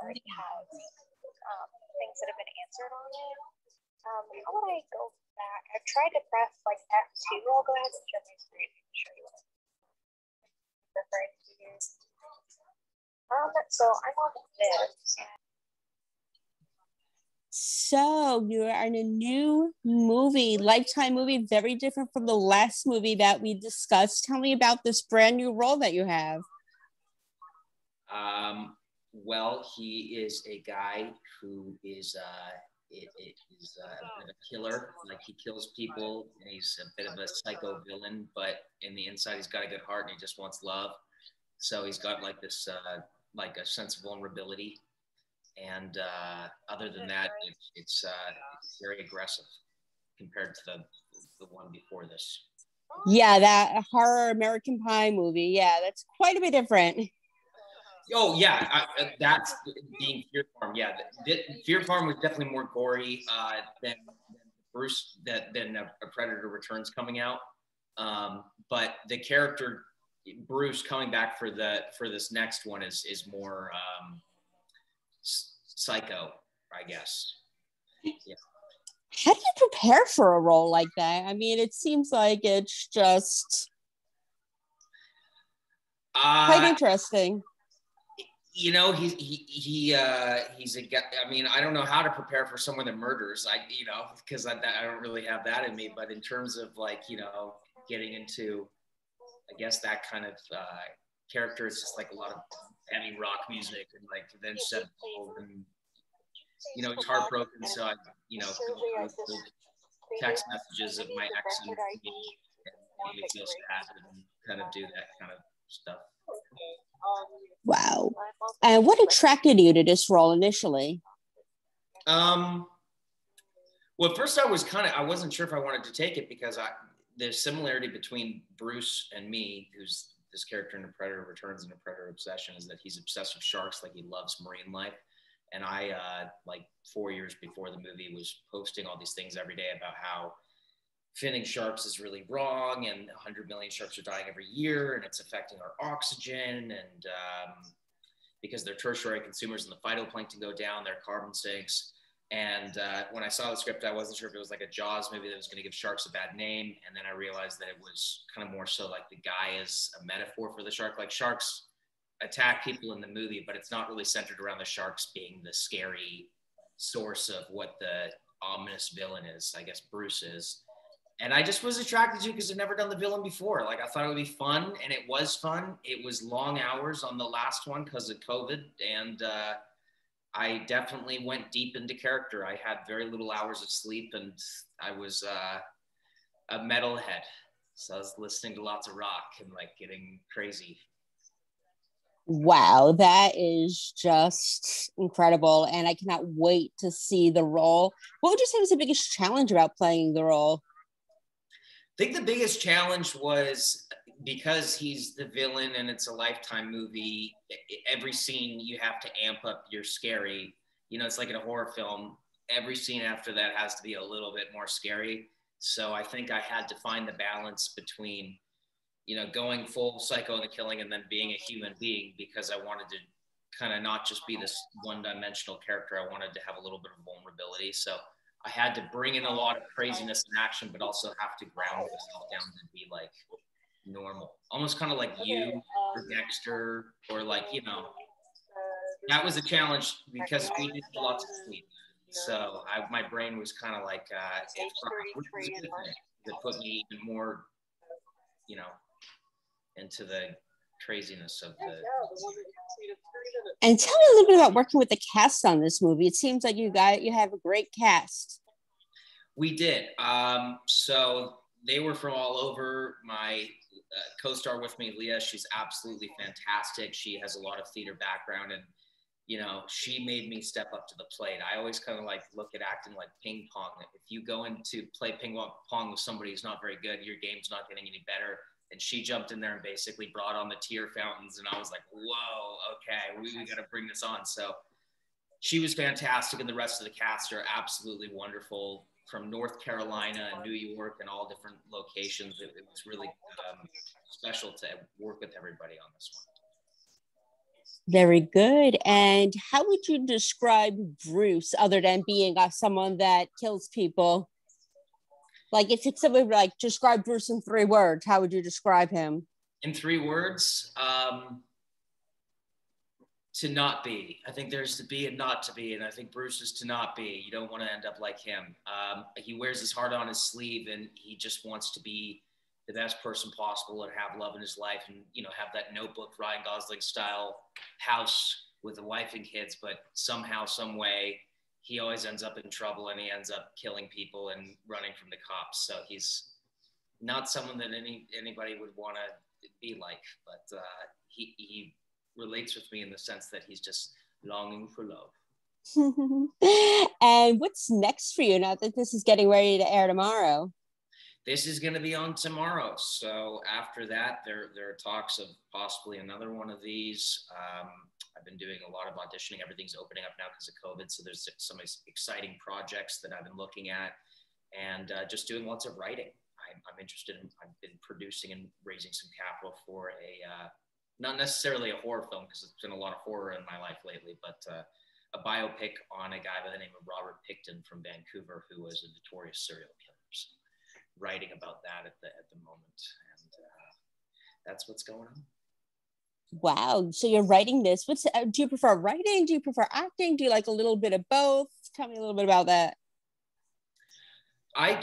already has things that have been answered on it. How would I go back? I've tried to press like F2. I'll go ahead and share my screen and show you what I'm referring to here. So I'm on this. So you are in a new movie, Lifetime movie, very different from the last movie that we discussed. Tell me about this brand new role that you have. Well, he is a guy who is a killer. Like, he kills people, and he's a bit of a psycho villain, but in the inside, he's got a good heart, and he just wants love. So he's got like this, like a sense of vulnerability. And other than that, it's very aggressive compared to the one before this. Yeah, that horror American Pie movie. Yeah, that's quite a bit different. Oh yeah, that's being Fear Farm. Yeah, Fear Farm was definitely more gory than Bruce, than a Predator Returns coming out. But the character Bruce coming back for this next one is more psycho, I guess. Yeah. How do you prepare for a role like that? I mean, it seems like it's just quite interesting. You know, he's a guy. I mean, I don't know how to prepare for someone that murders. Because I don't really have that in me. But in terms of getting into, I guess, that kind of character, it's just like a lot of heavy rock music and then said, and he's heartbroken. So I text messages of my ex and make me feel sad and kind of do that kind of stuff. Wow. And what attracted you to this role initially? Well, at first I wasn't sure if I wanted to take it because there's similarity between Bruce and me, who's this character in A Predator Returns and A Predator Obsession, is that he's obsessed with sharks, like he loves marine life. And I, 4 years before the movie, was posting all these things every day about how finning sharks is really wrong, and 100 million sharks are dying every year, and it's affecting our oxygen, and because they're tertiary consumers and the phytoplankton go down, their carbon sinks. And when I saw the script, I wasn't sure if it was like a Jaws movie that was going to give sharks a bad name, and then I realized that it was kind of more so like the guy is a metaphor for the shark. Like, sharks attack people in the movie, but it's not really centered around the sharks being the scary source of what the ominous villain is. I guess Bruce is. And I just was attracted to it because I've never done the villain before. Like, I thought it would be fun, and it was fun. It was long hours on the last one because of COVID, and I definitely went deep into character. I had very little hours of sleep, and I was a metalhead. So I was listening to lots of rock and getting crazy. Wow, that is just incredible. And I cannot wait to see the role. What would you say was the biggest challenge about playing the role? I think the biggest challenge was because he's the villain and it's a Lifetime movie, every scene you have to amp up your scary. It's like in a horror film. Every scene after that has to be a little bit more scary. So I think I had to find the balance between, going full psycho in the killing and then being a human being, because I wanted to kind of not just be this one-dimensional character. I wanted to have a little bit of vulnerability. So I had to bring in a lot of craziness and action, but also have to ground myself down to be normal, almost kind of like you or Dexter, or that was a challenge because we did lots of sleep. So my brain was kind of it put me even more, into the craziness of the. And tell me a little bit about working with the cast on this movie. It seems like you have a great cast. We did. So they were from all over. My co-star with me, Leah, she's absolutely fantastic. She has a lot of theater background, and she made me step up to the plate. I always kind of look at acting like ping pong. If you go in to play ping pong with somebody who's not very good, your game's not getting any better. And she jumped in there and basically brought on the tear fountains. And I was like, whoa, okay, we got to bring this on. So she was fantastic. And the rest of the cast are absolutely wonderful, from North Carolina and New York and all different locations. It was really special to work with everybody on this one. Very good. And how would you describe Bruce other than being someone that kills people? Like, if it's somebody like describe Bruce in 3 words, how would you describe him? In 3 words, to not be. I think there's to be and not to be, and I think Bruce is to not be. You don't want to end up like him. He wears his heart on his sleeve, and he just wants to be the best person possible and have love in his life, and have that Notebook Ryan Gosling style house with a wife and kids. But somehow, some way, he always ends up in trouble, and he ends up killing people and running from the cops. So he's not someone that anybody would want to be like, but he relates with me in the sense that he's just longing for love. And what's next for you now that this is getting ready to air tomorrow? This is going to be on tomorrow. So after that, there are talks of possibly another one of these. I've been doing a lot of auditioning. Everything's opening up now because of COVID. So there's some exciting projects that I've been looking at, and just doing lots of writing. I'm interested in, I've been producing and raising some capital for not necessarily a horror film, because there's been a lot of horror in my life lately, but a biopic on a guy by the name of Robert Pickton from Vancouver, who was a notorious serial killer. So writing about that at the moment, and that's what's going on. Wow. So you're writing this. Do you prefer writing? Do you prefer acting? Do you like a little bit of both? Tell me a little bit about that. I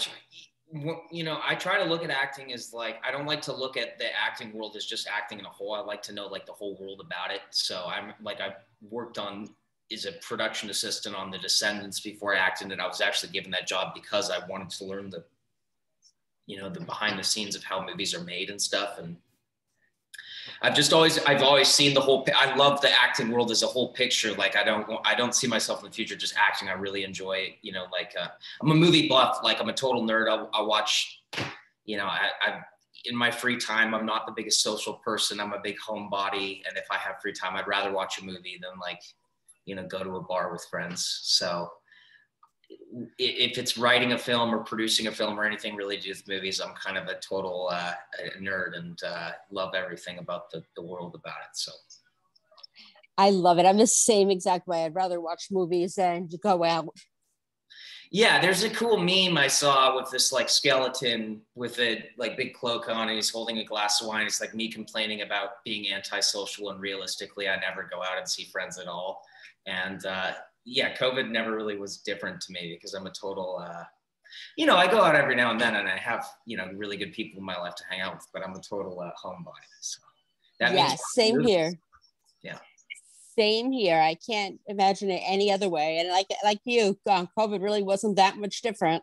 try to look at acting as like, I don't like to look at the acting world as just acting in a whole. I like to know like the whole world about it. So I've worked on as a production assistant on The Descendants before I acted, and I was actually given that job because I wanted to learn the behind the scenes of how movies are made and stuff. And I've always seen the whole. I love the acting world as a whole picture. Like I don't see myself in the future just acting. I really enjoy, I'm a movie buff. Like I'm a total nerd. I'll watch, I in my free time, I'm not the biggest social person. I'm a big homebody. And if I have free time, I'd rather watch a movie than go to a bar with friends. So if it's writing a film or producing a film or anything really to do with movies, I'm kind of a total nerd, and love everything about the world about it. So I love it. I'm the same exact way. I'd rather watch movies than go out. Yeah, there's a cool meme I saw with this like skeleton with a like big cloak on, and he's holding a glass of wine. It's like me complaining about being antisocial, and realistically, I never go out and see friends at all. And yeah, COVID never really was different to me because I'm a total, I go out every now and then, and I have, really good people in my life to hang out with, but I'm a total homebody. So that means same here. Yeah. Same here. I can't imagine it any other way. And like you, COVID really wasn't that much different.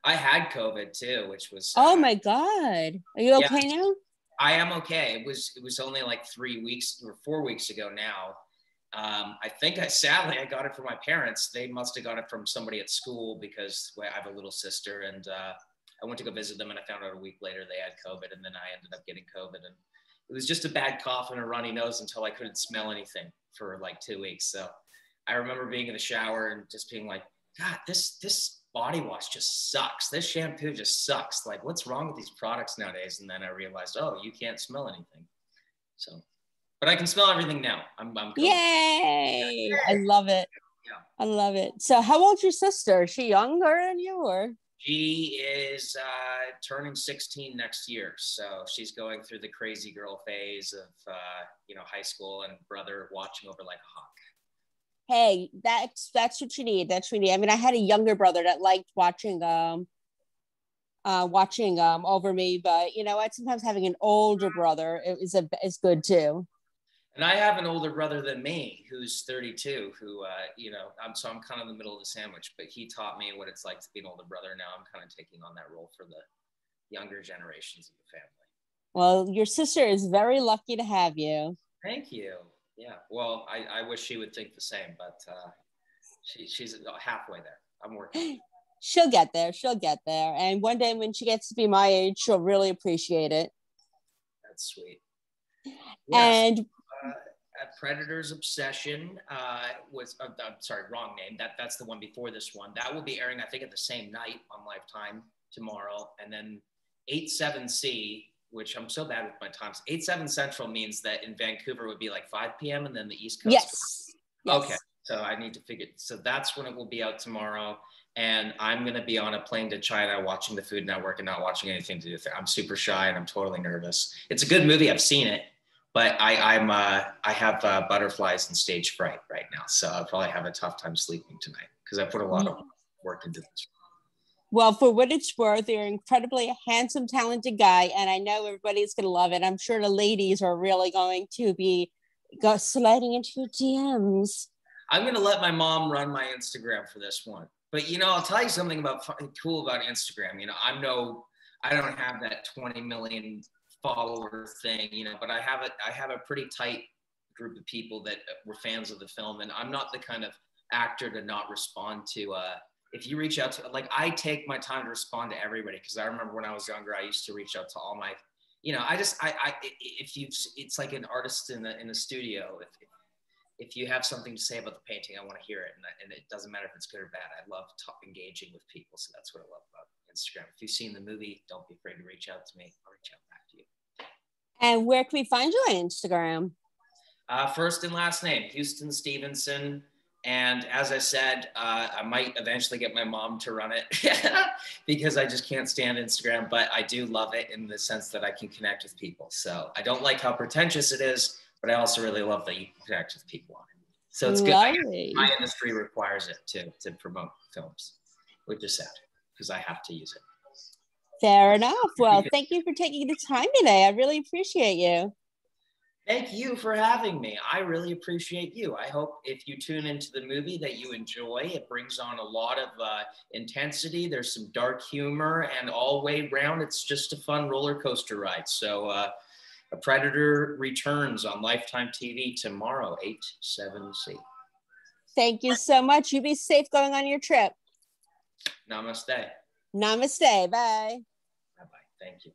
I had COVID too, which was. Oh my God. Are you okay now? I am okay. It was only like 3 weeks or 4 weeks ago now. I think sadly I got it from my parents. They must have got it from somebody at school because I have a little sister, and I went to go visit them, and I found out a week later they had COVID, and then I ended up getting COVID, and it was just a bad cough and a runny nose until I couldn't smell anything for like 2 weeks. So I remember being in the shower and just being like, God, this body wash just sucks. This shampoo just sucks. Like, what's wrong with these products nowadays? And then I realized, oh, you can't smell anything. So, but I can smell everything now. I'm Yay! I love it. Yeah. I love it. So how old's your sister? Is she younger than you, or? She is turning 16 next year. So she's going through the crazy girl phase of, high school, and brother watching over like a hawk. Hey, that's what you need. That's what you need. I mean, I had a younger brother that liked watching over me, but sometimes having an older brother is good too. And I have an older brother than me who's 32, who, I'm kind of in the middle of the sandwich, but he taught me what it's like to be an older brother. Now I'm kind of taking on that role for the younger generations of the family. Well, your sister is very lucky to have you. Thank you. Yeah. Well, I wish she would think the same, but she's halfway there. I'm working. She'll get there. And one day when she gets to be my age, she'll really appreciate it. That's sweet. Yes. And Predator's Obsession was, wrong name. That's the one before this one. That will be airing, I think, at the same night on Lifetime tomorrow. And then 87C which I'm so bad with my times. 8/7 Central means that in Vancouver would be like 5 p.m. and then the East Coast. Yes. Okay. So I need to figure. So that's when it will be out tomorrow. And I'm going to be on a plane to China watching the Food Network and not watching anything to do with it. I'm super shy and I'm totally nervous. It's a good movie. I've seen it, but I have butterflies and stage fright right now. So I'll probably have a tough time sleeping tonight because I put a lot of work into this. Well, for what it's worth, you're an incredibly handsome, talented guy, and I know everybody's going to love it. I'm sure the ladies are really going to be sliding into your DMs. I'm going to let my mom run my Instagram for this one. But, you know, I'll tell you something cool about Instagram. You know, I don't have that 20 million follower thing, you know, but I have a pretty tight group of people that were fans of the film. And I'm not the kind of actor to not respond to, if you reach out to, like, I take my time to respond to everybody. Cause I remember when I was younger, I used to reach out to all my, you know, it's like an artist in the studio. If you have something to say about the painting, I want to hear it. And it doesn't matter if it's good or bad. I love engaging with people. So that's what I love about Instagram. If you've seen the movie, don't be afraid to reach out to me. I'll reach out back to you. And where can we find you on Instagram? First and last name, Houston Stevenson. And as I said, I might eventually get my mom to run it because I just can't stand Instagram, but I do love it in the sense that I can connect with people. So I don't like how pretentious it is, but I also really love that you can connect with people on it. So it's good. My industry requires it to promote films, which is sad because I have to use it. Fair enough. Well, thank you for taking the time today. I really appreciate you. Thank you for having me. I really appreciate you. I hope if you tune into the movie that you enjoy. It brings on a lot of intensity. There's some dark humor, and all way round, it's just a fun roller coaster ride. So A Predator returns on Lifetime TV tomorrow, 8/7/C. Thank you so much. You be safe going on your trip. Namaste. Namaste. Bye. Bye-bye. Thank you.